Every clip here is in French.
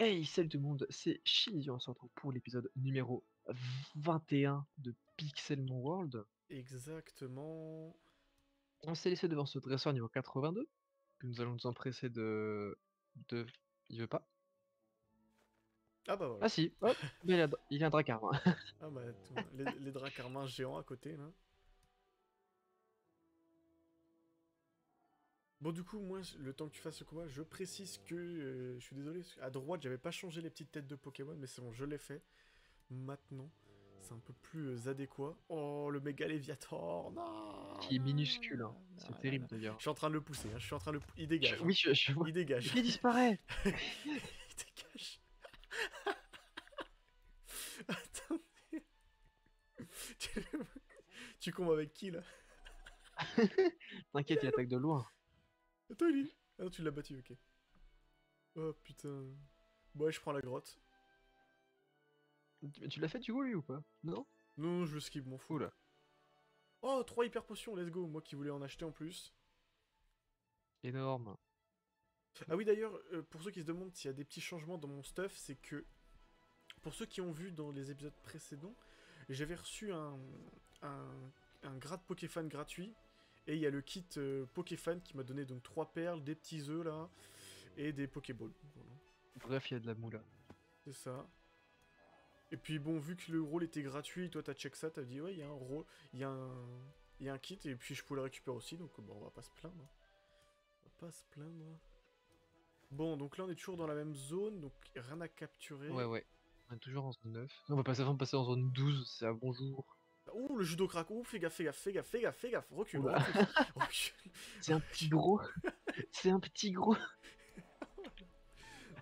Hey, salut tout le monde, c'est Shinji, on se retrouve pour l'épisode numéro 21 de Pixelmon World. Exactement. On s'est laissé devant ce dresseur niveau 82, que nous allons nous empresser de... Il veut pas? Ah bah voilà. Ah si, hop, il y a un Dracarme. Ah bah les dracs carmins géants à côté là. Bon du coup moi le temps que tu fasses ce combat, je précise que je suis désolé, à droite j'avais pas changé les petites têtes de Pokémon mais c'est bon je l'ai fait. Maintenant c'est un peu plus adéquat. Oh le méga Léviator, non, Qui est non, minuscule, hein. non, C'est non, terrible non. d'ailleurs. Je suis en train de le pousser, hein. Je suis en train de il dégage. Hein. Oui, je vois. Il dégage. Il disparaît. Il dégage. Attends. Tu combats avec qui là? T'inquiète, il attaque de loin. Attends, il est... Ah non, tu l'as battu, ok. Oh putain. Bon, ouais, je prends la grotte. Tu l'as fait du coup lui ou pas? Non? Non, je le skip, m'en fous. Oula. Oh, 3 hyper potions, let's go. Moi qui voulais en acheter en plus. Énorme. Ah oui, d'ailleurs, pour ceux qui se demandent s'il y a des petits changements dans mon stuff, c'est que... Pour ceux qui ont vu dans les épisodes précédents, j'avais reçu un, un grade Pokéfan gratuit. Et il y a le kit Pokéfan qui m'a donné donc 3 perles, des petits œufs là, et des Pokéballs. Voilà. Bref, il y a de la moula. C'est ça. Et puis bon, vu que le rôle était gratuit, toi t'as check ça, t'as dit ouais, il y a un rôle, il y a un kit, et puis je pouvais le récupérer aussi, donc bon, on va pas se plaindre. On va pas se plaindre. Bon, donc là on est toujours dans la même zone, donc rien à capturer. Ouais. On est toujours en zone 9. On va passer avant de passer en zone 12, c'est à bonjour. Ouh, le judo crack, ouh, fais gaffe, fais gaffe, fais gaffe, fais gaffe, fais gaffe, recule, Oula. recule, recule. C'est un petit gros. C'est un petit gros.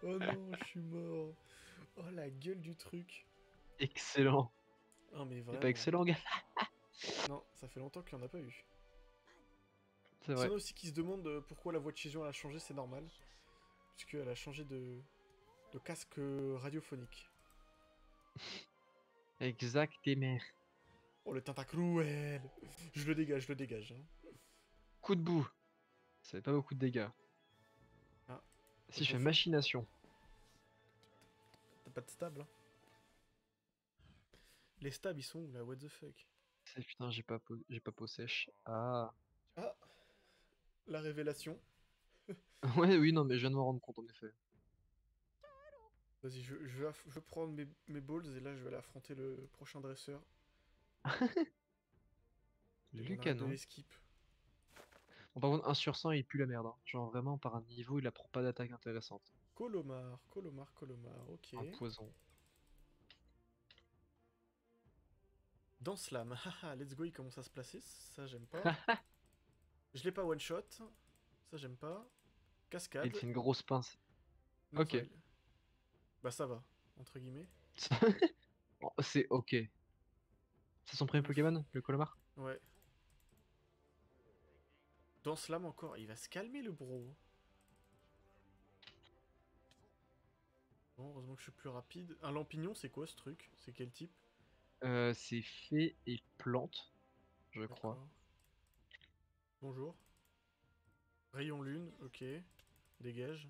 Oh non, je suis mort. Oh la gueule du truc. Excellent. Ah mais C'est pas vraiment. excellent, gars. Non, ça fait longtemps qu'il n'y en a pas eu. C'est S'il y vrai. en a aussi qui se demandent pourquoi la voix de Chision elle a changé, c'est normal. Puisqu'elle a changé de casque radiophonique. Exactement. Oh le tentacruel. Je le dégage, je le dégage. Hein. Coup de boue. Ça fait pas beaucoup de dégâts. Ah, Si je fais attention. machination. T'as pas de stable. Hein. Les stabs ils sont où là? What the fuck? Putain, j'ai pas peau sèche. Ah. Ah, la révélation. Ouais, oui, non, mais je viens de m'en rendre compte en effet. Vas-y, je vais prendre mes balls et là je vais aller affronter le prochain dresseur. Et on arrête de Lucanon. les skip. Bon, par contre, 1 sur 100, il pue la merde. Hein. Genre, vraiment, par un niveau, il apprend pas d'attaque intéressante. Colomar, Colomar, Colomar, ok. Un poison. Dans Slam, haha, let's go, il commence à se placer, ça j'aime pas. Je l'ai pas one shot, ça j'aime pas. Cascade. Il fait une grosse pince. Non, Ok. ça, bah ça va, entre guillemets. Bon, c'est ok. C'est son premier Pokémon, le Colomar? Ouais. Dans Slam encore, il va se calmer le bro. Bon, heureusement que je suis plus rapide. Un lampignon, c'est quoi ce truc? C'est quel type? C'est fée et plante, je crois. D'accord. Bonjour. Rayon lune, ok. Dégage.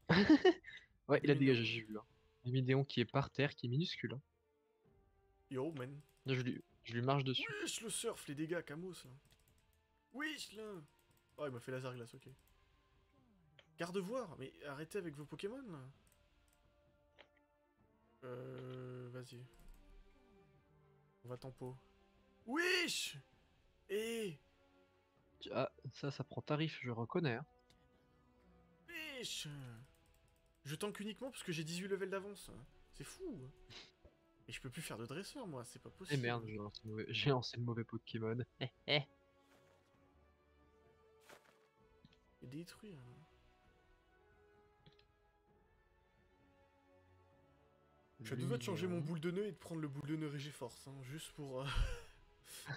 Ouais, il a Luminéon. dégagé, j'ai vu. Hein. Luminéon qui est par terre, qui est minuscule. Hein. Yo, man. Là, je lui marche dessus. Wesh, le surf, les dégâts, Camos, là. Wesh, là. Oh, il m'a fait laser glace, ok. Garde-voir, mais arrêtez avec vos Pokémon, là. Vas-y. On va tempo. Wesh. Eh. Ah, ça prend tarif, je reconnais. Hein. Wesh. Je tank uniquement parce que j'ai 18 levels d'avance. C'est fou. Et je peux plus faire de dresseur, moi, c'est pas Eh possible. merde, j'ai lancé le mauvais Pokémon. Et détruire. Je suis à deux doigts de changer mon boule de nœud et de prendre le boule de nœud Régiforce, hein, juste pour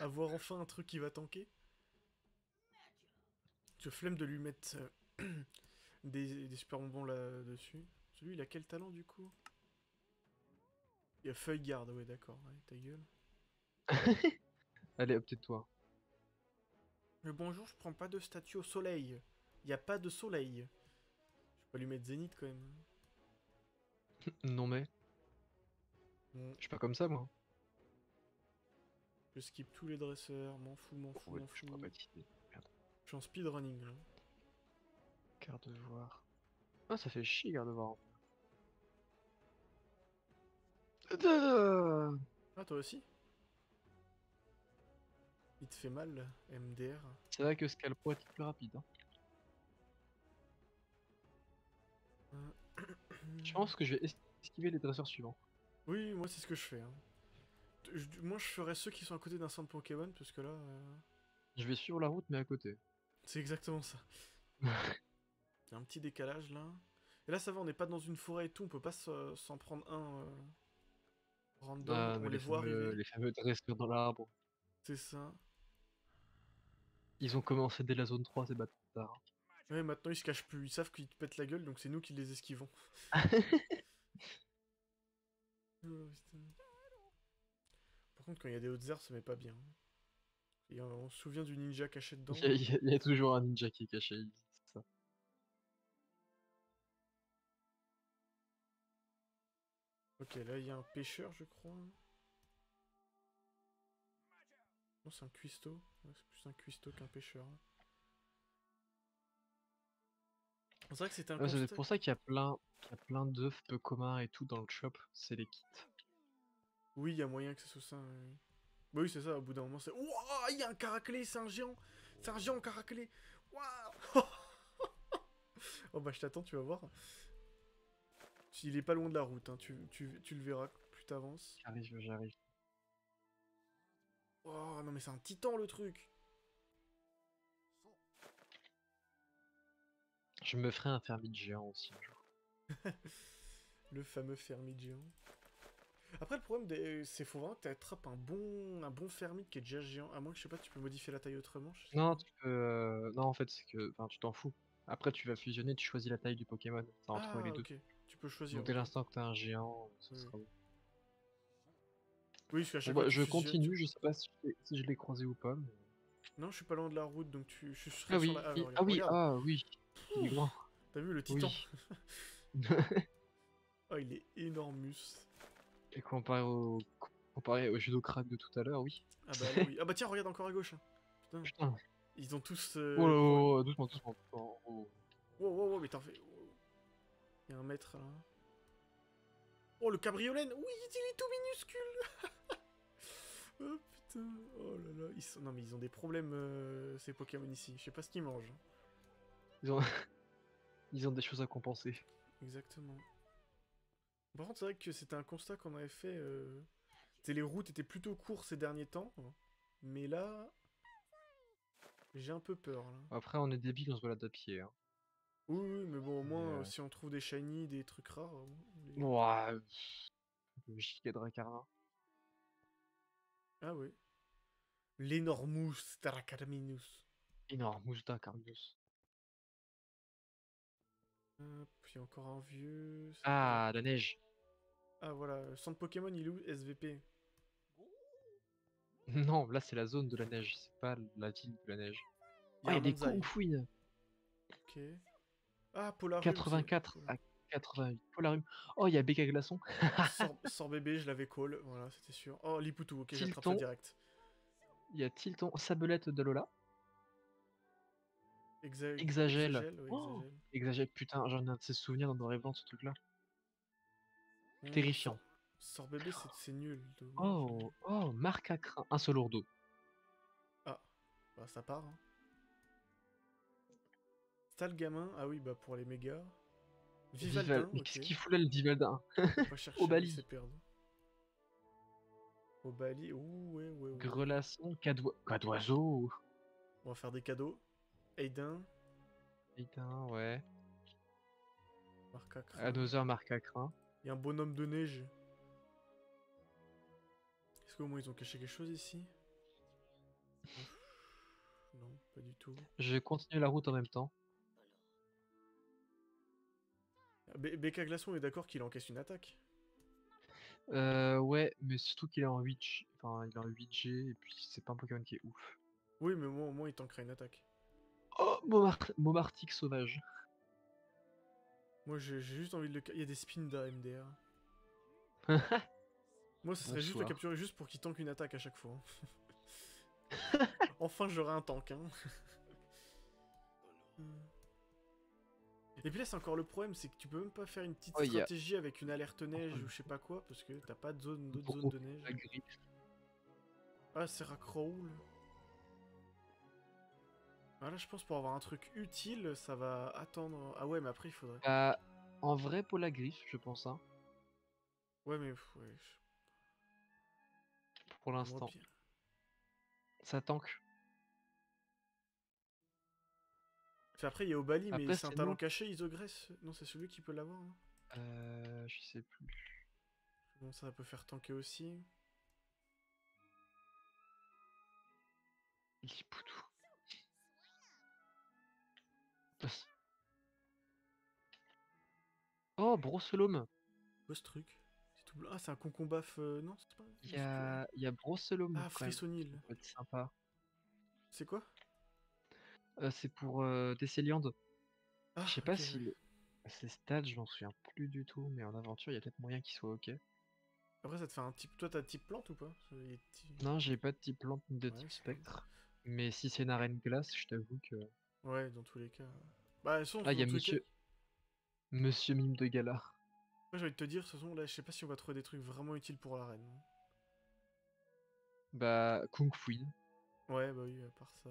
avoir enfin un truc qui va tanker. Je flemme de lui mettre des super bonbons là-dessus. Celui, il a quel talent du coup? Il a feuille garde, ouais, d'accord, ouais, ta gueule. Allez, hop, tais-toi. Mais bonjour, je prends pas de statue au soleil. Il y a pas de soleil. Je vais pas lui mettre Zénith quand même. Non mais, Bon, je suis pas comme ça moi. je skip tous les dresseurs, m'en fous, m'en fous, Ouais, m'en je pourrais fous. pas t'idée. Merde. Je suis en speedrunning là. Garde-voir. Ah, ça fait chier, garde-voir. Ah, toi aussi? Il te fait mal, MDR? C'est vrai que Scalpro est plus rapide. Hein. Je pense que je vais esquiver les dresseurs suivants. Oui, moi c'est ce que je fais. Hein. Moi je ferais ceux qui sont à côté d'un centre Pokémon, parce que là, Je vais suivre la route, mais à côté. c'est exactement ça. Il y a un petit décalage là. Et là ça va, on n'est pas dans une forêt et tout, on peut pas s'en prendre un random, Ah, on mais les voit arriver. les fameux dresseurs dans l'arbre. C'est ça. Ils ont commencé dès la zone 3, ces bâtards. Ouais, maintenant ils se cachent plus, ils savent qu'ils te pètent la gueule, donc c'est nous qui les esquivons. Oh, putain. Par contre, quand il y a des hautes herbes, ça met pas bien. Et on se souvient du ninja caché dedans. Il y a toujours un ninja qui est caché, c'est ça. Ok, là il y a un pêcheur, je crois. Non, c'est un cuistot. Ouais, c'est plus un cuistot qu'un pêcheur. C'est vrai que c'était un Ouais, c'est constat. pour ça qu'il y a plein d'œufs peu communs et tout dans le shop, c'est les kits. Oui, il y a moyen que ce soit ça. Oui. Bah oui, c'est ça, au bout d'un moment, c'est. Ouah, il y a un caraclé, c'est un géant! C'est un géant caraclé! Waouh! Oh bah, je t'attends, tu vas voir. Il est pas loin de la route, hein. Tu le verras plus t'avances. J'arrive, j'arrive. Oh non, mais c'est un titan le truc! Je me ferai un fermite géant aussi un jour. Le fameux fermite géant. Après, le problème, c'est faut vraiment que tu attrapes un bon fermite qui est déjà géant. À moins que, je sais pas, tu peux modifier la taille autrement, je sais pas. Non, tu peux. Non, en fait, c'est que. Enfin, tu t'en fous. Après, tu vas fusionner, tu choisis la taille du Pokémon. Ça entre les Ah, deux. ok. Tu peux choisir, Donc, dès ok. l'instant que t'as un géant, ce Oui, oui. sera bon. Oui, parce qu'à Bon, chaque fois bah, tu je fusionnes. continue. Je sais pas si je l'ai croisé ou pas. Non, je suis pas loin de la route, donc je serai Ah sur la. oui, Ah, regarde. ah oui, Regarde. ah oui. Il est loin. T'as vu le titan? Oui. Oh, il est énormus. Et comparé au judo crack de tout à l'heure, oui. Ah bah là, oui. Ah bah tiens, regarde encore à gauche. Hein. Putain. Putain. Ils ont tous Oh, là, gros. oh, oh, doucement, doucement. Oh, oh. Wow, wow, wow, mais t'en fais. Il y a un maître là. Oh, le cabriolet! Oui, il est tout minuscule! Oh putain, oh là là, non mais ils ont des problèmes ces Pokémon ici, je sais pas ce qu'ils mangent. Ils ont... Ils ont des choses à compenser. Exactement. Par contre c'est vrai que c'était un constat qu'on avait fait, les routes étaient plutôt courtes ces derniers temps, mais là, j'ai un peu peur là. Après, on est débile, on se balade à pied. Hein. Oui, oui, mais bon au Mais, moins si on trouve des shiny, des trucs rares, ouah, le giga Dracarna. Ah oui. L'Enormous Dracarminus. Énorme, Mousda Carnius. Puis encore un vieux, c'est pas... Ah, la neige. Ah voilà, centre Pokémon il est où? SVP. Non, là, c'est la zone de la neige, c'est pas la ville de la neige. Il Oh, y a il y un a des Manzai. Kongfouines. Ok. Ah, Polarum, c'est... 84 à 88. Polarium. Oh, il y a Béca Glaçon. Sort bébé, je l'avais call, voilà, c'était sûr. Oh, Liputu, ok, j'attrape ça Tilton. direct. Il y a Tilton. Sabelette de Lola. Exagel. Exagel, ouais, Oh, exagel. Exagel, putain, j'en ai un de ces souvenirs dans Noir et Blanc, ce truc-là. Sort... Terrifiant. Sort bébé, c'est nul. Dommage. Oh, oh, Marc à crin. Un seul lourdeau. Ah, bah ça part, hein. Stal gamin, ah oui, bah pour les mégas. Vival. Vivaldin, Mais ok. qu'est-ce qu'il fout là, le Vivaldin? On va pas Au chercher, on Bali. laisser perdre. Au Bali, ouh, ouais, ouais, ouais. Grelasson, Cadoiseau. On va faire des cadeaux. Aiden, Putain, ouais. Marcacrin. Another Marc à crin. Il y a un bonhomme de neige. Est-ce qu'au moins ils ont caché quelque chose ici? Ouf. Non, pas du tout. Je vais continuer la route en même temps. BK Glaçon est d'accord qu'il encaisse une attaque. Ouais, mais surtout qu'il est en 8G. Enfin, il est en 8G, et puis c'est pas un Pokémon qui est ouf. Oui, mais moi, au moins il tankera une attaque. Oh, Momartic sauvage. Moi, j'ai juste envie de le... Il y a des Spinda MDR. Moi, ce serait juste le Bonsoir. capturer juste pour qu'il tank une attaque à chaque fois. Enfin, j'aurai un tank, hein. Et puis là, c'est encore le problème, c'est que tu peux même pas faire une petite Oh, il y a stratégie avec une alerte enfin neige le ou je sais pas quoi, parce que t'as pas d'autres zones gros de neige. la griffe. Ah, c'est Rackrawl. Ah, là, je pense pour avoir un truc utile, ça va attendre. Ah ouais, mais après, il faudrait. Bah, en vrai, pour la griffe, je pense, hein, Ouais, mais ouais, pour moi l'instant. bien. Ça tank. Puis après, il y a Obali, mais Après, c'est un talent sinon, caché, Isogress. Non, c'est celui qui peut l'avoir, hein. je sais plus. Bon, ça peut faire tanker aussi. Lipoutou. Oh, Brosselum. Quoi ce truc? C'est tout blanc. Ah, c'est un concombre non, c'est pas. Il Non, y c'est plus. a, il y a Brosselum Ah, quand même, qui Frissonil. peut être sympa. C'est quoi? C'est pour Décéliande. Ah, Je sais pas ok, ouais. si ses stats, je m'en souviens plus du tout, mais en aventure, il y a peut-être moyen qu'il soit ok. Après, ça te fait un type. Toi, t'as type plante ou pas? Non, j'ai pas de type plante ni de Ouais, type c'est pas. spectre. Mais si c'est une arène glace, je t'avoue que. Ouais, dans tous les cas. Bah, de toute façon, Ah, il y dans a tous les cas. Monsieur Mime de Gala. Moi, j'ai envie de te dire, de toute façon, là, je sais pas si on va trouver des trucs vraiment utiles pour la reine. Bah, Kung Fuin. Ouais, bah oui, à part ça.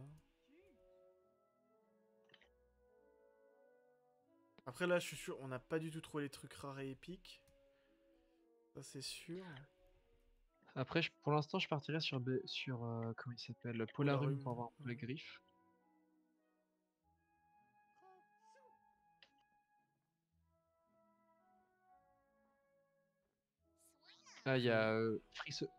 Après, là, je suis sûr, on n'a pas du tout trouvé les trucs rares et épiques. Ça, c'est sûr. Après, pour l'instant, je partirais sur comment il s'appelle, Polarum Polarum. pour avoir un peu la Ouais. griffe. Ah, il y Puis, a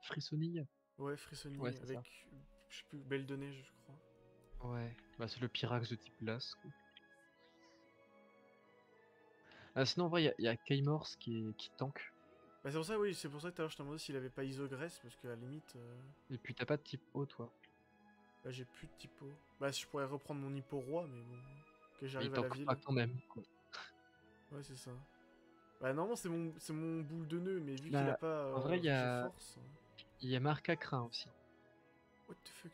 Frissonille. ouais, Ouais, Frissoni c'est ça. avec, je sais plus, Belle de Neige, je crois. Ouais, bah c'est le Pyrax de type glace, quoi. Ah, sinon, en vrai, il y a Keymorse qui tank. Bah, c'est pour ça, oui, c'est pour ça que tout à l'heure, je t'ai demandé s'il avait pas Isogress, parce qu'à la limite, Et puis, t'as pas de type eau, toi. là, j'ai plus de typo. Bah, je pourrais reprendre mon hippo roi, mais bon. Que Mais il j'arrive à la tank pas ville. quand même, quoi. Ouais, c'est ça. Bah, normalement, c'est mon boule de nœud, mais vu qu'il a Bah, pas en vrai, G-Force. il y a Marcacrin aussi. What the fuck?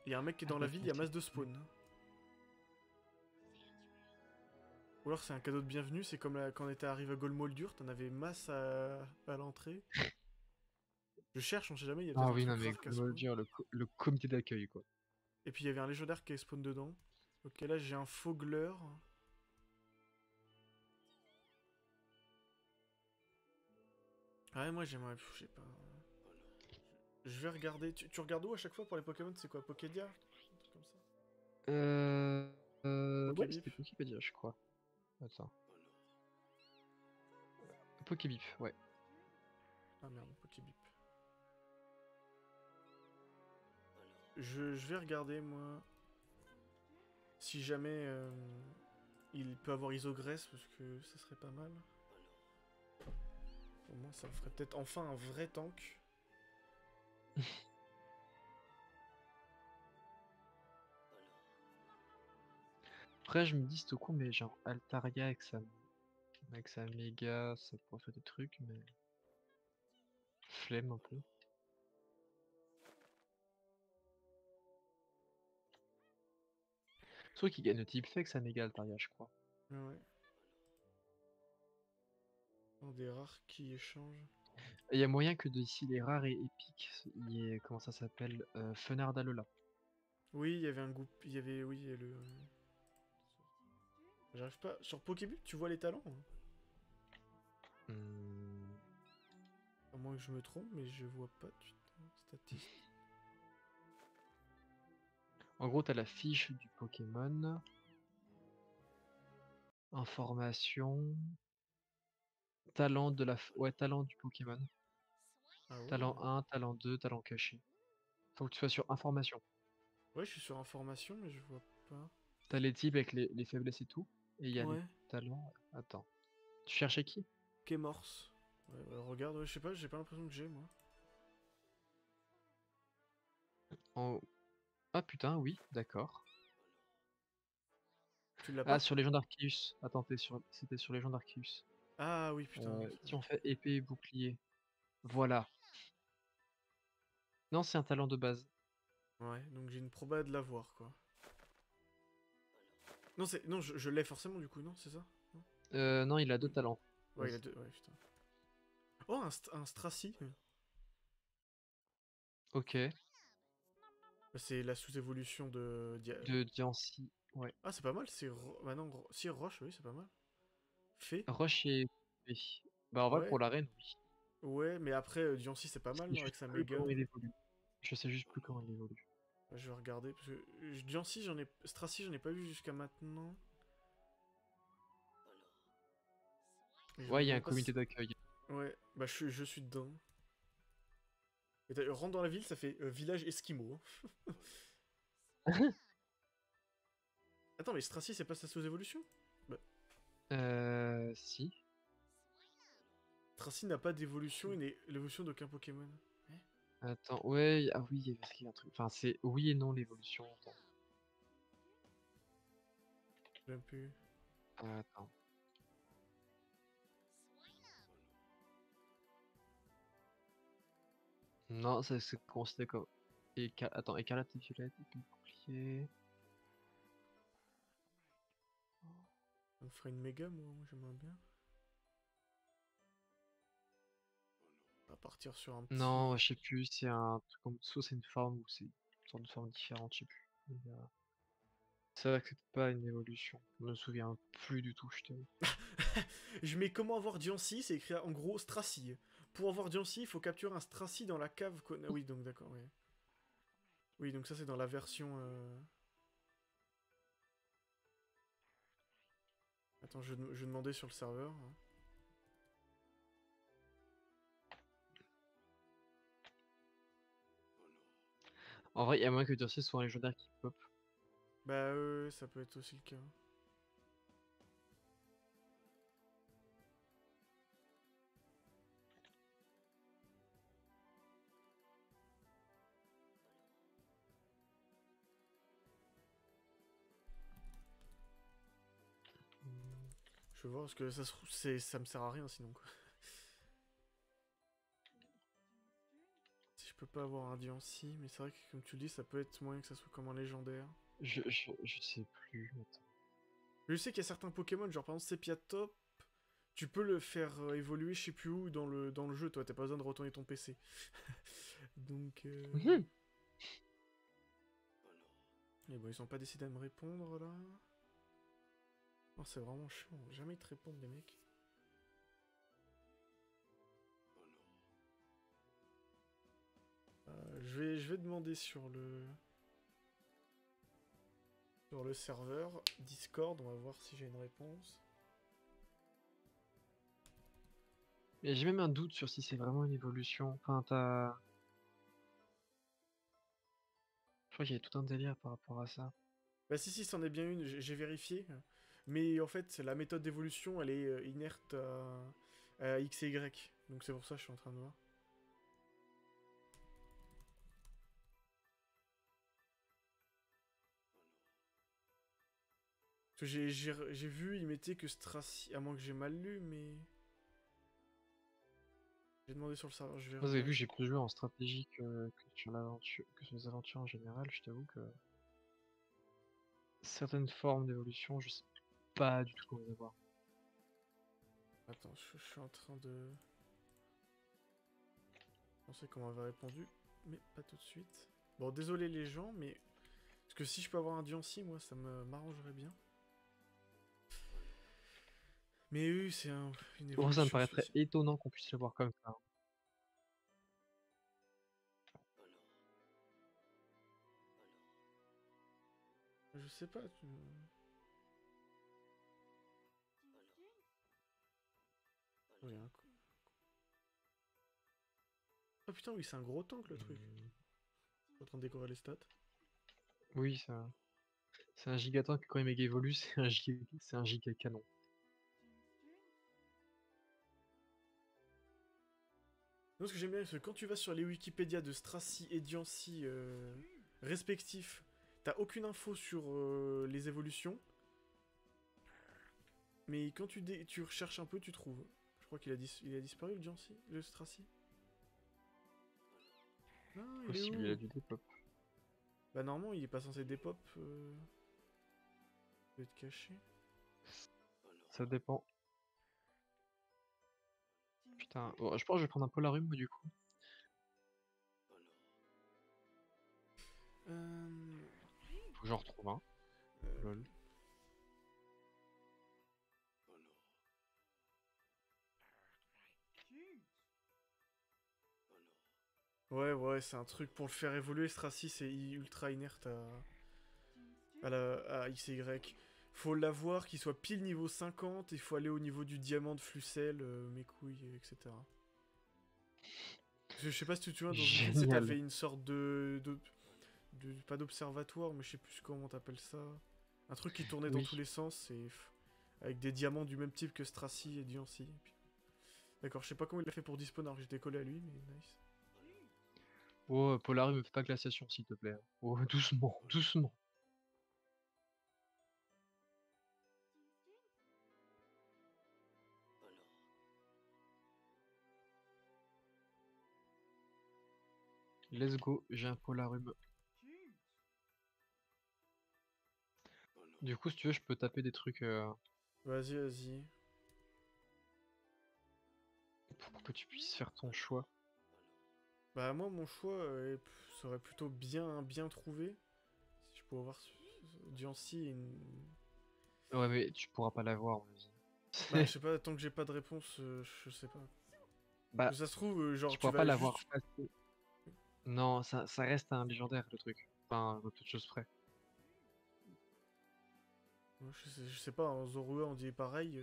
Il y a un mec qui est Ah dans la bah, ville, il tiens, y a c'est masse de cool. spawn. Ou alors c'est un cadeau de bienvenue, c'est comme quand on était arrivé à Golmoldur, t'en avais masse à l'entrée. Je cherche, on sait jamais, il y a Ah peut-être un oui, non, truc mais rare qui a comment spawn. dire, le comité d'accueil, quoi. Et puis il y avait un légendaire qui a spawn dedans. Ok, là j'ai un Fogler. Ah ouais, moi j'aimerais, je sais pas. Je vais regarder. Tu regardes où à chaque fois pour les Pokémon? C'est quoi, Pokédia? Un truc comme ça. Euh... Ouais, Pokébip? c'était Poképédia, je crois. Attends. Pokébip, ouais. Ah merde, Pokébip. Je vais regarder moi. Si jamais il peut avoir Isogress, parce que ça serait pas mal. Au moins, ça me ferait peut-être enfin un vrai tank. Après, je me dis, c'est con, mais genre, Altaria avec sa méga, ça pourrait faire des trucs, mais flemme un peu. Sauf qu'il gagne le type fait avec sa méga Altaria, je crois. Ah ouais. Un des rares qui échangent. Il y a moyen que d'ici les rares et épiques, il y ait, comment ça s'appelle, Fenard d'Alola. Oui, il y avait un goût. Il y avait. Oui, il y a le. J'arrive pas. Sur Pokébip, tu vois les talents, hein? Hmm. À moins que je me trompe, mais je vois pas de statistiques. En gros, t'as la fiche du Pokémon, information, talent ouais, talent du Pokémon. Ah ouais? Talent 1, talent 2, talent caché. Faut que tu sois sur information. Ouais, je suis sur information, mais je vois pas. T'as les types avec les faiblesses et tout. Et il y a les Ouais. talents. Attends. Tu cherchais qui? Kémorse. Ouais, bah, regarde, ouais, je sais pas, j'ai pas l'impression que j'ai, moi. En... Ah putain, oui, d'accord. Tu l'as Ah, pas? sur Légende Arceus. Attends, c'était sur Légende Arceus. Ah oui, putain. Si on fait épée et bouclier. Voilà. Non, c'est un talent de base. Ouais, donc j'ai une proba de l'avoir, quoi. Non, non, je l'ai forcément, du coup, non, c'est ça? Non. Non, il a 2 Oui. talents. Ouais, il a deux... Ouais, putain. Oh, un Stracy. Ok. Bah, c'est la sous-évolution de... De Diancie. Ouais. Ah, c'est pas mal, c'est... Bah non, si, Roche, oui, c'est pas mal. Fée. Roche et épée. Bah, en vrai, Ouais. pour l'arène, oui. Ouais, mais après, Diancie, c'est pas Je mal, sais non, avec juste sa plus méga. comment il évolue. Je sais juste plus comment il évolue. Je vais regarder, parce que Diancie, j'en ai... Stracy, j'en ai pas vu jusqu'à maintenant. Et je me Ouais, il y a un demande pas comité si... d'accueil. Ouais, bah je suis dedans. Et rentre dans la ville, ça fait village esquimau. Attends, mais Stracy, c'est pas sa sous-évolution? Bah, Si. Stracy n'a pas d'évolution, il n'est l'évolution d'aucun Pokémon. Eh. Attends, ouais, ah oui, parce qu'il y a un truc. Enfin, c'est oui et non l'évolution. Attends. J'ai un peu... Attends. Non, ça c'est considéré comme. Attends, écarlate et violette, et puis bouclier. On ferait une méga, moi j'aimerais bien. On va partir sur un Non, petit... je sais plus, c'est un truc comme. Soit c'est une forme ou c'est une sorte de forme différente, je sais plus. C'est vrai que c'était pas une évolution. Je me souviens plus du tout, je t'avoue. Je mets comment avoir Diancie, c'est écrit en gros Stracy. Pour avoir Diancie, il faut capturer un Stracy dans la cave... Ah oui, donc d'accord, oui. Oui, donc ça c'est dans la version... Attends, je demandais sur le serveur. Hein. En vrai, il y a moins que Durcie soit un légendaire qui pop. Bah ça peut être aussi le cas. Je vais voir, parce que ça se trouve, ça me sert à rien sinon, quoi. Si je peux pas avoir un Diancie, mais c'est vrai que comme tu le dis, ça peut être moyen que ça soit comme un légendaire. Je sais plus. Attends. Je sais qu'il y a certains Pokémon, genre par exemple Sepiatop, tu peux le faire évoluer je sais plus où dans le jeu, toi, t'as pas besoin de retourner ton PC. Donc... Mhm. Et bon, ils ont pas décidé de me répondre, là. Non, c'est vraiment chiant, jamais ils te répondent, les mecs. Je vais demander sur le serveur Discord, on va voir si j'ai une réponse. Et j'ai même un doute sur si c'est vraiment une évolution. Enfin, t'as. Je crois qu'il y a tout un délire par rapport à ça. Bah si, c'en est bien une, j'ai vérifié. Mais en fait, la méthode d'évolution, elle est inerte à X et Y. Donc c'est pour ça que je suis en train de voir. Parce que j'ai vu, il mettait que Stracy... À moins que j'ai mal lu, mais... J'ai demandé sur le serveur, je vais Vous avez regarder. vu, j'ai plus joué en stratégie que sur l'aventure, que sur les aventures en général. Je t'avoue que certaines formes d'évolution, je sais pas du tout comment les avoir. Attends, je suis en train de... Je pensais qu'on m'avait répondu, mais pas tout de suite. Bon, désolé les gens, mais... Parce que si je peux avoir un Diancie, moi, ça m'arrangerait bien. Mais oui, c'est une Pour ça me évolution paraîtrait spéciale. étonnant qu'on puisse le voir comme ça. Je sais pas, Oh, y a un coup. Oh putain, oui, c'est un gros tank le truc. Je suis en train de décorer les stats. Oui, ça. C'est un gigatank que quand il méga évolue, c'est un giga canon. Donc, ce que j'aime bien, c'est que quand tu vas sur les Wikipédia de Stracy et Diancie respectifs, t'as aucune info sur les évolutions. Mais quand tu recherches un peu, tu trouves. Je crois il a disparu, le Jancy, le Stracy. Non, il est Possible, il a où? dû dépop. Bah normalement, il est pas censé dépop. Il doit être caché. Ça dépend. Putain, oh, je pense que je vais prendre un Polarium moi, du coup. Euh... Faut que j'en retrouve un. euh, Lol. Ouais, c'est un truc pour le faire évoluer. Stracy, c'est ultra inerte à XY. Faut l'avoir, qu'il soit pile niveau 50, il faut aller au niveau du diamant de Flucel, mes couilles, etc. Je sais pas si tu te souviens, dans une quête, c'est Génial. t'avais une sorte pas d'observatoire, mais je sais plus comment t'appelles ça. Un truc qui tournait dans tous Oui. les sens, avec des diamants du même type que Stracy et Diancie. D'accord, je sais pas comment il a fait pour dispawn alors que j'étais collé à lui, mais nice. Oh, Polarium, me fais pas glaciation, s'il te plaît. Oh, doucement, doucement. Let's go, j'ai un Polarium. Du coup, si tu veux, je peux taper des trucs Vas-y, vas-y. pour que tu puisses faire ton choix. Bah moi, mon choix serait plutôt bien trouvé. Si je pouvais avoir Diancie et une... Ouais, mais tu pourras pas l'avoir, Bah je vas-y. sais pas, tant que j'ai pas de réponse, je sais pas. Bah, Ça se trouve, tu genre tu pourras pas vas l'avoir juste... facile. Non, ça reste un légendaire, le truc. Enfin, peu de choses près. Ouais, je sais pas, en Zorua on dit pareil,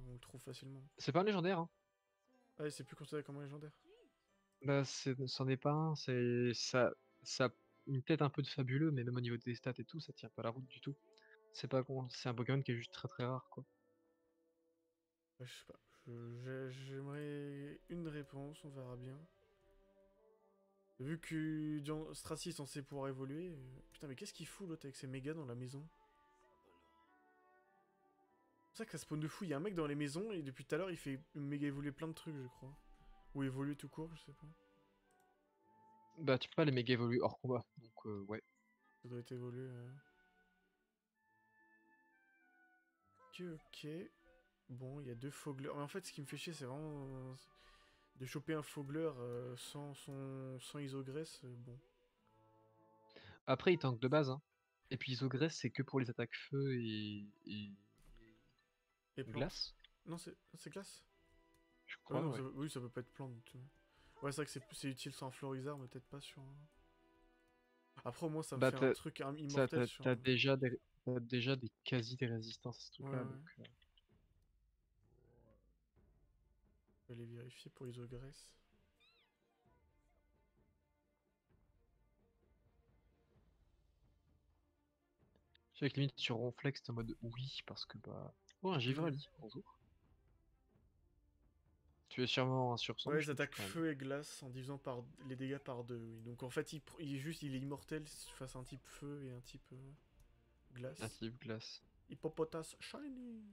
on le trouve facilement. C'est pas un légendaire, hein. Ah, c'est plus considéré comme un légendaire. Bah, c'en est pas un, ça a une tête un peu de fabuleux, mais même au niveau des stats et tout, ça tient pas la route du tout. C'est pas con, c'est un Pokémon qui est juste très très rare, quoi. Ouais, je sais pas. J'aimerais une réponse, on verra bien. Vu que Stracy est censé pouvoir évoluer... Putain, mais qu'est-ce qu'il fout l'autre avec ses mégas dans la maison? C'est ça que ça spawn de fou, il y a un mec dans les maisons et depuis tout à l'heure il fait méga évoluer plein de trucs, je crois. Ou évoluer tout court, je sais pas. Bah, tu peux pas les méga évoluer hors combat, donc ouais. Ça doit être évolué. Ok, ok. Bon, il y a deux fogleurs. Mais en fait, ce qui me fait chier, c'est vraiment de choper un fogleur sans isogresse. Bon. Après, il tank de base, hein. Et puis Isogresse, c'est que pour les attaques feu Et et plante. glace, Non, c'est classe. je Ah ouais, crois, non, ouais. oui, ça peut pas être plante. Ouais, c'est vrai que c'est utile sur un Florizard, mais peut-être pas sur Après, au moins, ça me Bah, fait un truc immortel sur t'as déjà des quasi des résistances à ce Ouais, truc-là, ouais. donc... Je vais aller vérifier pour isogresse. Je sais que limite sur Ronflex, t'es en mode oui, parce que bah... Oh, un Oui. Givrali, bonjour. Tu es sûrement un sur 100, Ouais, mais ils je te le dis attaquent quand même. feu et glace en divisant par les dégâts par deux, oui. Donc en fait, il est immortel face à un type feu et un type glace. Native glace. Hippopotas shiny.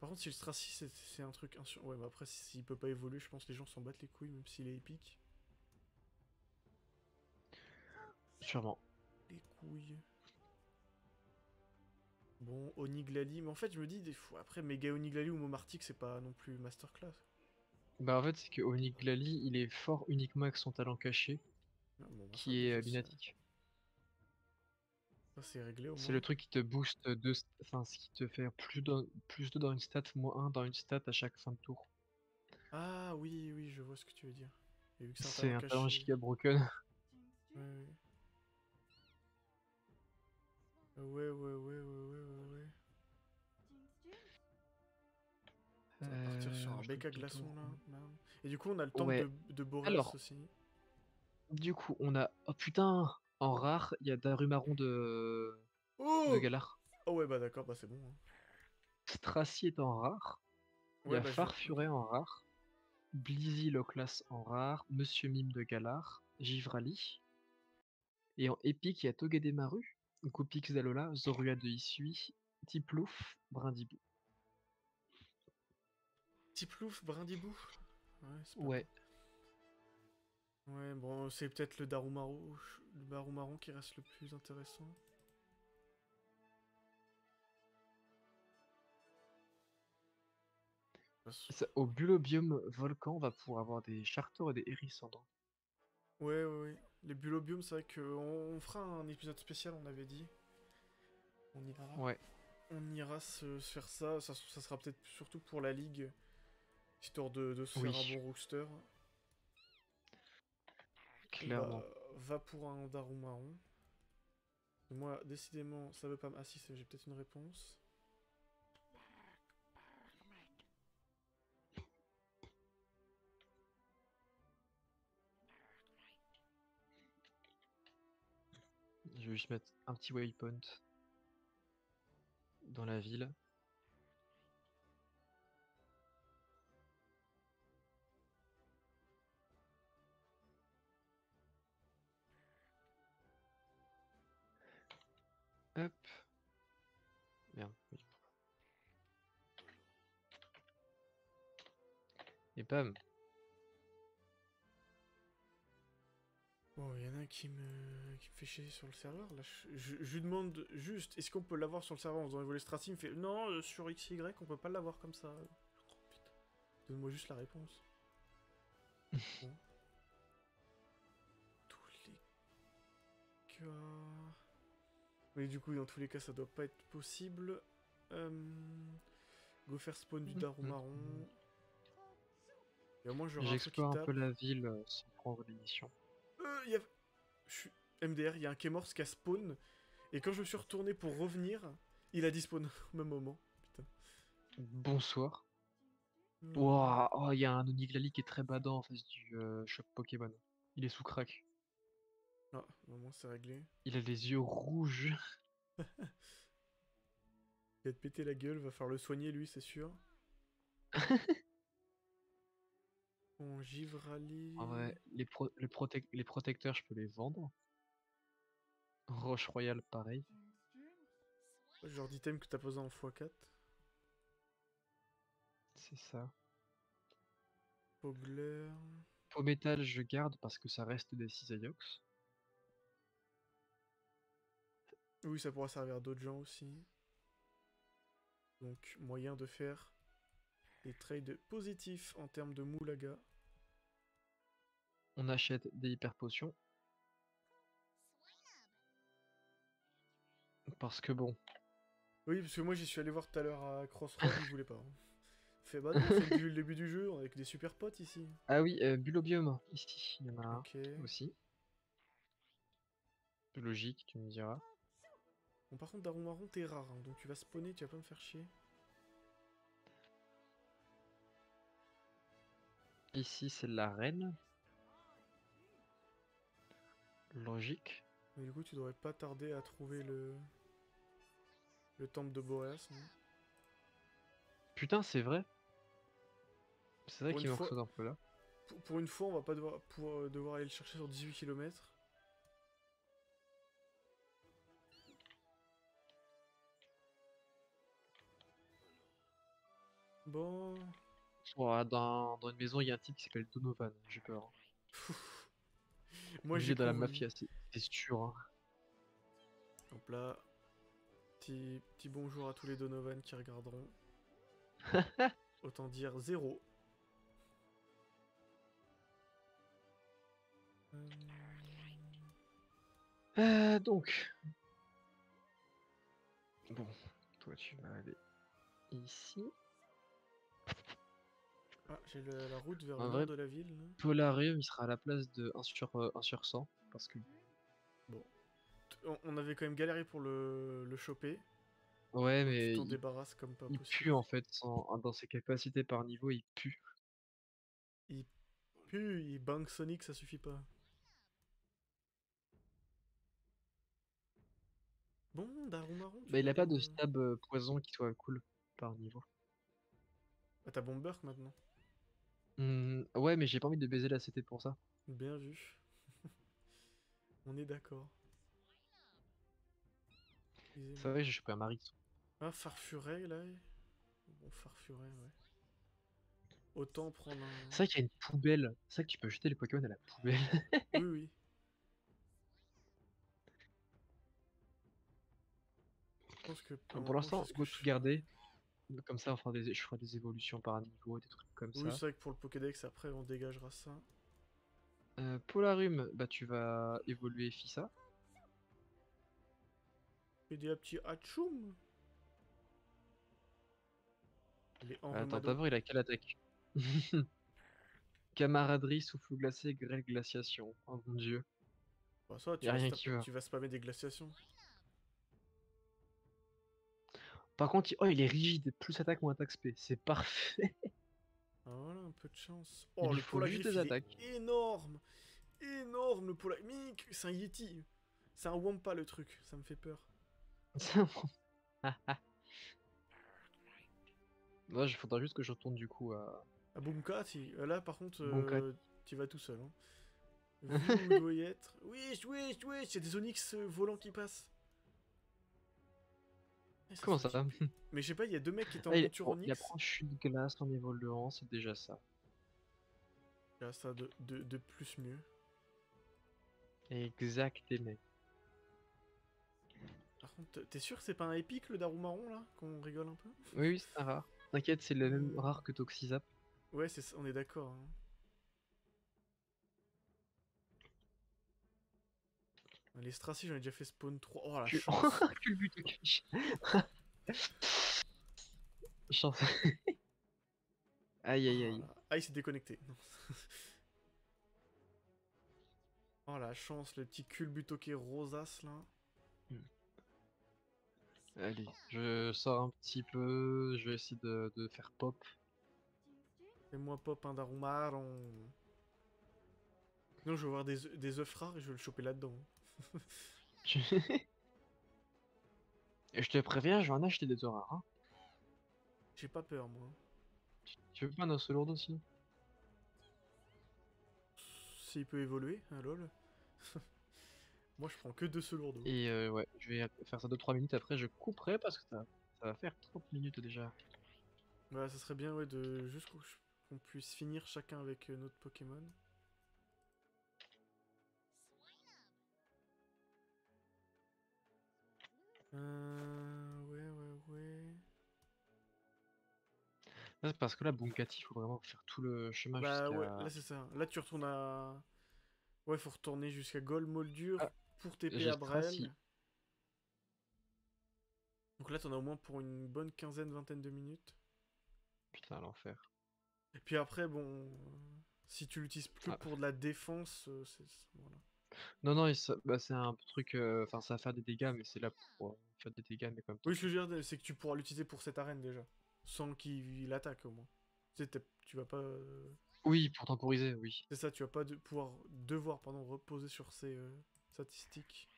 Par contre, si le Stracy c'est un truc Ouais, bah après, s'il peut pas évoluer, je pense que les gens s'en battent les couilles, même s'il est épique. Sûrement. Les couilles. Bon, Oniglali. Mais en fait, je me dis, des fois, après, méga Oniglali ou Momartic, c'est pas non plus masterclass. Bah en fait, c'est que Oniglali, il est fort uniquement avec son talent caché, Ah, bon, bah ça, qui est déjà, lunatique. ça c'est réglé au C'est le moins. truc qui te booste enfin, ce qui te fait plus 2 dans une stat, moins 1 dans une stat à chaque fin de tour. Ah oui, oui, je vois ce que tu veux dire. Et vu que c'est un C'est talent un talent caché. giga broken. Ouais, ouais. Ouais. On va partir sur un Je BK te glaçon là. tourne. Bam. Et du coup, on a le tank Ouais. de Boreas Alors, aussi. du coup, on a... Oh putain! En rare, il y a Darumaron de Oh! Galar. Oh ouais, bah d'accord, bah c'est bon, hein. Stracy est en rare. Il y Ouais, a bah je vais. Ok. Farfuret en rare. Blizzy Loclas en rare. Monsieur Mime de Galar. Givrali. Et en épique, il y a Togedemaru, Goupix d'Alola, Zorua de Isui, Tiplouf, Brindibou. Tiplouf, Brindibou. Ouais, c'est pas mal. Ouais, Ouais, bon, c'est peut-être le Darumaru qui reste le plus intéressant. au Bulobium Volcan, on va pouvoir avoir des charters et des hérissandres. Ouais, ouais, ouais. Les Bulobium, c'est vrai qu'on fera un épisode spécial, on avait dit. On ira, Ouais, on ira se faire ça. Ça sera peut-être surtout pour la ligue, histoire de se faire un oui, bon roster. Bah, clairement. va pour un Darumaru. Moi, décidément, ça veut pas... Ah si, j'ai peut-être une réponse. Je vais juste mettre un petit waypoint dans la ville. Hop, merde. Oui. Et bam. Bon, il y en a un qui me fait chier sur le serveur. Là, je lui demande juste, est-ce qu'on peut l'avoir sur le serveur en faisant évoluer Straty? Il me fait, non, sur XY, on peut pas l'avoir comme ça. Oh, putain. Donne-moi juste la réponse. Bon. Tous les cas... Mais du coup, dans tous les cas, ça doit pas être possible. Go faire spawn du Darumaron. Et au moins, j'aurai un truc qui J'explore un peu tape. la ville sans prendre l'émission. Y a... Je suis... MDR, il y a un Kemors qui a spawn. Et quand je me suis retourné pour revenir, il a dispawn au même moment. Putain. Bonsoir. Hmm. Waouh, oh, il y a un Oniglali qui est très badant en face du shop Pokémon. Il est sous crack. Ah, au moins c'est réglé. Il a les yeux rouges. Il va te péter la gueule, va falloir le soigner lui, c'est sûr. Bon, En Givrali... vrai, les protecteurs, je peux les vendre. Roche Royale, pareil. Genre d'item que t'as posé en x4. C'est ça. Pogler... Faux métal, je garde parce que ça reste des cisaillox. Oui, ça pourra servir à d'autres gens aussi. Donc, moyen de faire des trades positifs en termes de moulaga. On achète des hyper potions. Parce que bon. Oui, parce que moi j'y suis allé voir tout à l'heure à Crossroad, il voulait pas. Hein. Il fait bah non, c'est le début du jeu, on est avec des super potes ici. Ah oui, Bulobium, ici, il y en a un Ok. aussi. Logique, tu me diras. Bon, par contre, Darumaron, t'es rare, hein, donc tu vas spawner, tu vas pas me faire chier. Ici, c'est la reine. Logique. Mais du coup, tu devrais pas tarder à trouver le temple de Boréas. Non. Putain, c'est vrai. C'est vrai Pour une qu'il manque fois, ce temple là. pour une fois, on va pas devoir aller le chercher sur 18 km. Bon. Dans une maison, il y a un type qui s'appelle Donovan. J'ai peur. Moi, Il j'ai est dans la couru. mafia, c'est sûr. Hein. Hop là. Petit bonjour à tous les Donovan qui regarderont. Autant dire zéro. Donc, bon, toi tu vas aller ici. Ah, j'ai la route vers le En nord vrai, de la ville. Là. Polarium, il sera à la place de 1 sur 100. Parce que, Bon. On avait quand même galéré pour le choper. ouais, Donc tu mais t'en débarrasses comme pas il possible. pue en fait. Dans ses capacités par niveau, il pue. Il pue, il bang Sonic, ça suffit pas. Bon, Darumaron, tu Bah, il a viens de pas de me... stab poison qui soit cool par niveau. Ah, t'as Bomberk maintenant. Ouais, mais j'ai pas envie de baiser la CT pour ça. Bien vu. On est d'accord. C'est Excusez-moi. vrai que j'ai chopé un Maris. Ah, Farfuret, là. Bon, Farfuret, ouais. Autant prendre un... C'est vrai qu'il y a une poubelle. C'est vrai que tu peux jeter les Pokémon à la poubelle. Oui, oui. Je pense que pour le Pour moment, c'est l'instant, ce que go je tout fais. garder. Comme ça, je ferai des évolutions par niveau, des trucs comme Oui, ça. c'est vrai que pour le Pokédex, après, on dégagera ça. Polarum, bah tu vas évoluer Fissa. Et des petits Hachoum. Les Attends, Enrhumado. d'abord il a quelle attaque? Camaraderie, souffle glacé, grêle, glaciation. Oh mon dieu. Bah ça, Y a rien qui va. tu vas spammer des glaciations. Par contre, il est rigide, plus attaque, moins attaque spé. C'est parfait. Ah voilà, un peu de chance. Il Oh, lui le faut juste Polagriffe, des il est attaques. énorme. Énorme, le Polagriffe. C'est un Yeti. C'est un Wampa, le truc. Ça me fait peur. Moi, il faudra juste que je retourne du coup à Ah, Boomka, là, par contre, Bonkat. tu vas tout seul. Hein. Vu où il doit y être. Wesh, wesh, wesh, il y a des Onyx volants qui passent. Eh, ça Comment se ça? multiplie. Mais je sais pas, il y a deux mecs qui étaient en Ah, monture bon, il Onyx. apprend chute glace en évoluant, c'est déjà ça. Là, ça de plus mieux. Exactement. Par contre, t'es sûr que c'est pas un épique le Darumaron là? Qu'on rigole un peu? Oui, oui, c'est un rare. T'inquiète, c'est le même Euh, rare que Toxizap. Ouais, on est d'accord. Hein. Les Stracy, j'en ai déjà fait spawn 3. Oh la Que... chance! que le but de cache. Chance. Aïe, aïe, Oh aïe. là. Ah, il s'est déconnecté. Non. Oh la chance, le petit culbutoqué rosace là. Hmm. Allez, je sors un petit peu, je vais essayer de faire pop. Fais-moi pop un Darumaron. Non, je vais voir des œufs rares et je vais le choper là-dedans. Et je te préviens, je vais en acheter des rares. Hein. J'ai pas peur, moi. Tu veux pas un Ocelourde aussi? S'il peut évoluer, hein, lol. Moi, je prends que deux ce lourdeau. Et ouais, je vais faire ça 2-3 minutes, après je couperai parce que ça va faire 30 minutes déjà. Voilà, ça serait bien, ouais, de juste qu'on puisse finir chacun avec notre Pokémon. Ouais, ouais, ouais. Là, c'est parce que là, Bunkati, il faut vraiment faire tout le chemin Bah ouais, là jusqu'à... c'est ça. Là tu retournes à... Ouais, faut retourner jusqu'à Gol Moldur Ah, pour TP j'ai à Stracy. Brael. Donc là t'en as au moins pour une bonne quinzaine, vingtaine de minutes. Putain, l'enfer. Et puis après, bon... si tu l'utilises que Ah. pour de la défense, voilà. Non, non, bah, c'est un truc... Enfin, ça va faire des dégâts, mais c'est là pour faire des dégâts, mais en même temps... Oui, ce que je veux dire, c'est que tu pourras l'utiliser pour cette arène déjà. Sans qu'il attaque au moins. Tu sais, tu vas pas... Oui, pour temporiser, oui. C'est ça, tu vas pas devoir pardon, reposer sur ses statistiques,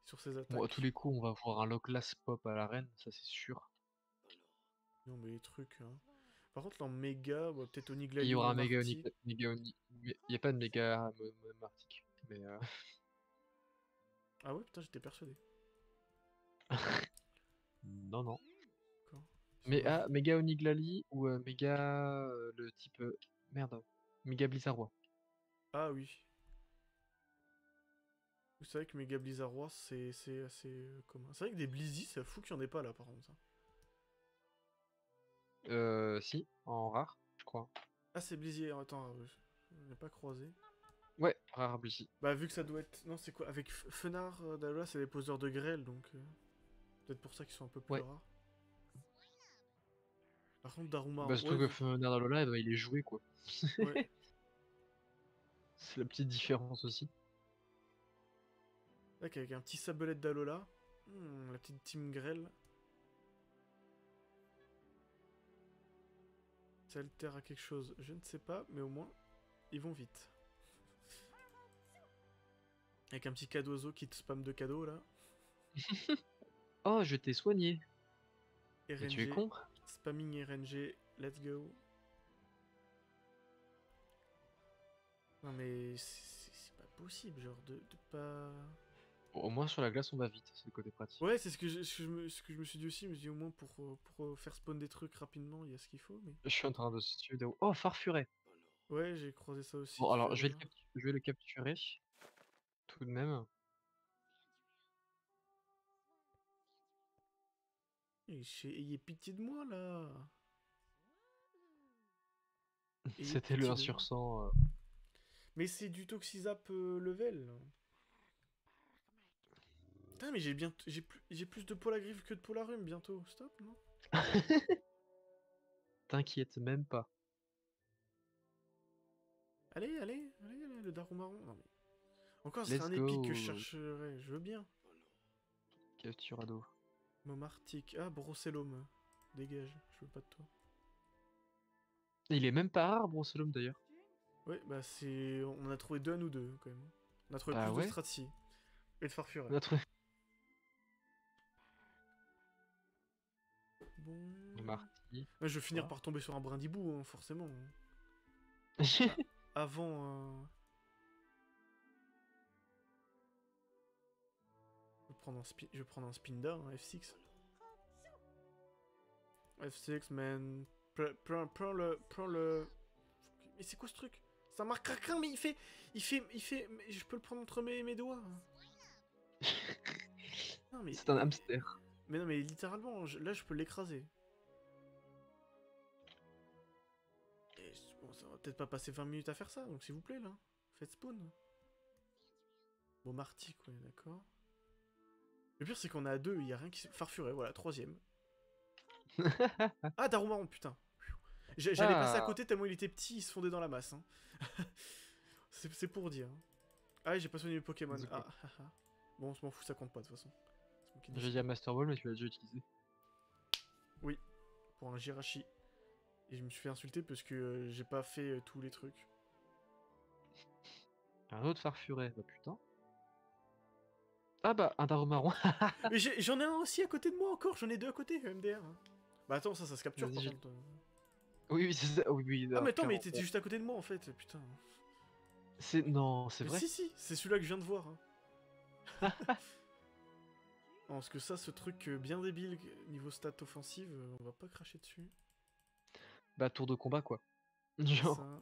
sur ses Bon, à tous attaques. les coups, on va voir un Loclas pop à l'arène, ça c'est sûr. Non mais les trucs, hein. Par contre, en méga, bah, peut-être Et il y Oniglali ou aura un méga Marty. Il n'y a pas de méga Martic. Mais Ah ouais, putain, j'étais persuadé. non, non. D'accord. Mais méga Oniglali ou méga le type... Merde. Méga Blizzardroid. Ah oui. Vous savez que méga Blizzardroid, c'est assez commun. C'est vrai que des Blizzy, c'est fou qu'il y en ait pas là, par contre. Si, en rare, je crois. Ah, c'est Blizzy, attends, je n'ai pas croisé. Ouais, rare Blizzy. Bah, vu que ça doit être... Non, c'est quoi? Avec Fenard, là, c'est des poseurs de grêle, donc... Peut-être pour ça qu'ils sont un peu plus Ouais. rares. Par contre, Daruma... Bah, Ouais, surtout que Fenardalola, il est joué, quoi. ouais. C'est la petite différence aussi. Avec un petit sabelette d'Alola. La petite team grêle. Ça altère à quelque chose, je ne sais pas, mais au moins, ils vont vite. Avec un petit cadeau qui te spam de cadeaux là. Oh, je t'ai soigné. Mais tu es RNG, con. spamming RNG, let's go. Non mais c'est pas possible, genre de pas... Bon, au moins sur la glace on va vite, c'est le côté pratique. Ouais, c'est ce que je me suis dit aussi. Je me suis dit au moins pour faire spawn des trucs rapidement, il y a ce qu'il faut. Mais Je suis en train de suivre des... Oh, farfuret! ouais, j'ai croisé ça aussi Bon qui fait alors rire. je vais le capturer, tout de même. Ayez pitié de moi là. Ayez C'était le pitié 1 de sur moi. 100. Mais c'est du Toxizap level. Putain, mais j'ai plus de poil à griffe que de poil à rhume bientôt. Stop, non? T'inquiète même pas. Allez, le daron marron. Non mais. Encore, ce serait Let's un épique que je go! chercherais. Je veux bien. Capturado. Momartic. Ah, Brocellum. Dégage, je veux pas de toi. Il est même pas rare, Brossolum d'ailleurs. Ouais, bah c'est. On en a trouvé deux à nous deux quand même. On a trouvé Bah plus de ouais, Stratsi. Et de Farfuret. notre Bon. Marty. Ouais, je vais finir Quoi. par tomber sur un brindibou, hein, forcément. Ah, avant. Je vais prendre un Spinda, un F6. F6, man. Prends le. Mais c'est quoi ce truc? Ça marque craquin, mais mais je peux le prendre entre mes doigts. Non, mais. C'est un hamster. Mais non, mais littéralement, là, je peux l'écraser. Bon, ça va peut-être pas passer 20 minutes à faire ça, donc s'il vous plaît, là. Faites spawn. Bon, Marty, quoi, d'accord. Le pire, c'est qu'on est à deux, il y a rien qui se. Farfuret, voilà, troisième. Ah, Darumaron, putain. J'allais passer à Ah, côté tellement il était petit, il se fondait dans la masse. Hein. C'est pour dire. Ah, j'ai pas soigné le Pokémon. let's go. Ah. Bon, on se m'en fout, ça compte pas de toute façon. C'est moi qui J'ai décide. dit à Master Ball, mais tu l'as déjà utilisé. Oui, pour un Jirachi. Et je me suis fait insulter parce que j'ai pas fait tous les trucs. Un autre farfuret, bah putain. Ah bah, un Darumaron. Mais j'en ai un aussi à côté de moi encore, j'en ai deux à côté, MDR. Bah attends, ça se capture Vas-y, par j'ai... contre. Oui, c'est ça. Oui, Ah, mais non, attends, mais clairement. t'étais juste à côté de moi en fait, putain. C'est... Non, c'est Mais vrai. si, c'est celui-là que je viens de voir. Hein. Non, parce que ça, ce truc bien débile niveau stat offensive, on va pas cracher dessus. Bah, tour de combat, quoi. C'est Genre, ça.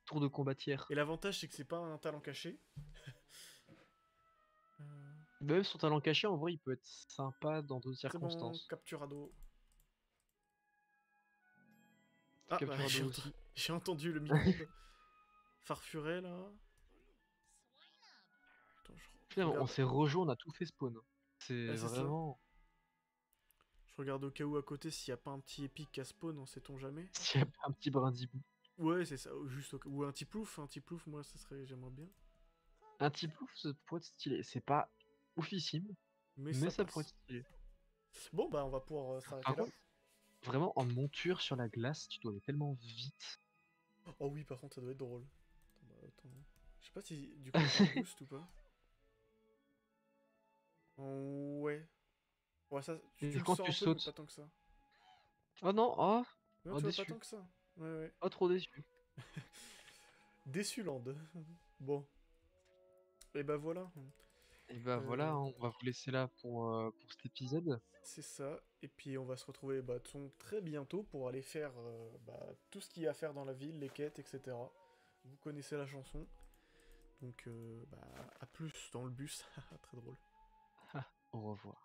tour de combatière. Et l'avantage, c'est que c'est pas un talent caché. Euh, Même son talent caché, en vrai, il peut être sympa dans d'autres c'est bon, circonstances. capturado. Ah, bah Capturado aussi. j'ai entendu le microbe. Farfuret là. Attends, je Putain, on regarde. s'est rejoint, on a tout fait spawn. C'est Ouais, c'est ça. vraiment... Je regarde au cas où à côté s'il y a pas un petit épique à spawn, on sait-on jamais. S'il y a pas un petit brindibou. Ouais, c'est ça, juste ou un petit plouf, moi ça serait, j'aimerais bien. Un petit plouf, ça pourrait être stylé. C'est pas oufissime, Mais mais ça ça pourrait être passe. stylé. Bon, bah on va pouvoir s'arrêter Par là. contre, vraiment, en monture sur la glace, tu dois aller tellement vite. Oh oui, par contre, ça doit être drôle. Attends. Je sais pas si du coup t'as un boost ou pas. Ouais. Ouais, ça, tu Et le quand sens tu un peu, mais pas sautes... tant que ça. Oh non, oh, Non, oh tu vois pas déçu. tant que ça. Ouais. Oh, trop déçu. Déçuland. Bon. Et bah voilà. Et bah voilà, Euh, hein, on va vous laisser là pour cet épisode. c'est ça. Et puis on va se retrouver de toute façon, très bientôt pour aller faire tout ce qu'il y a à faire dans la ville, les quêtes, etc. Vous connaissez la chanson. Donc à plus dans le bus. Très drôle. Au revoir.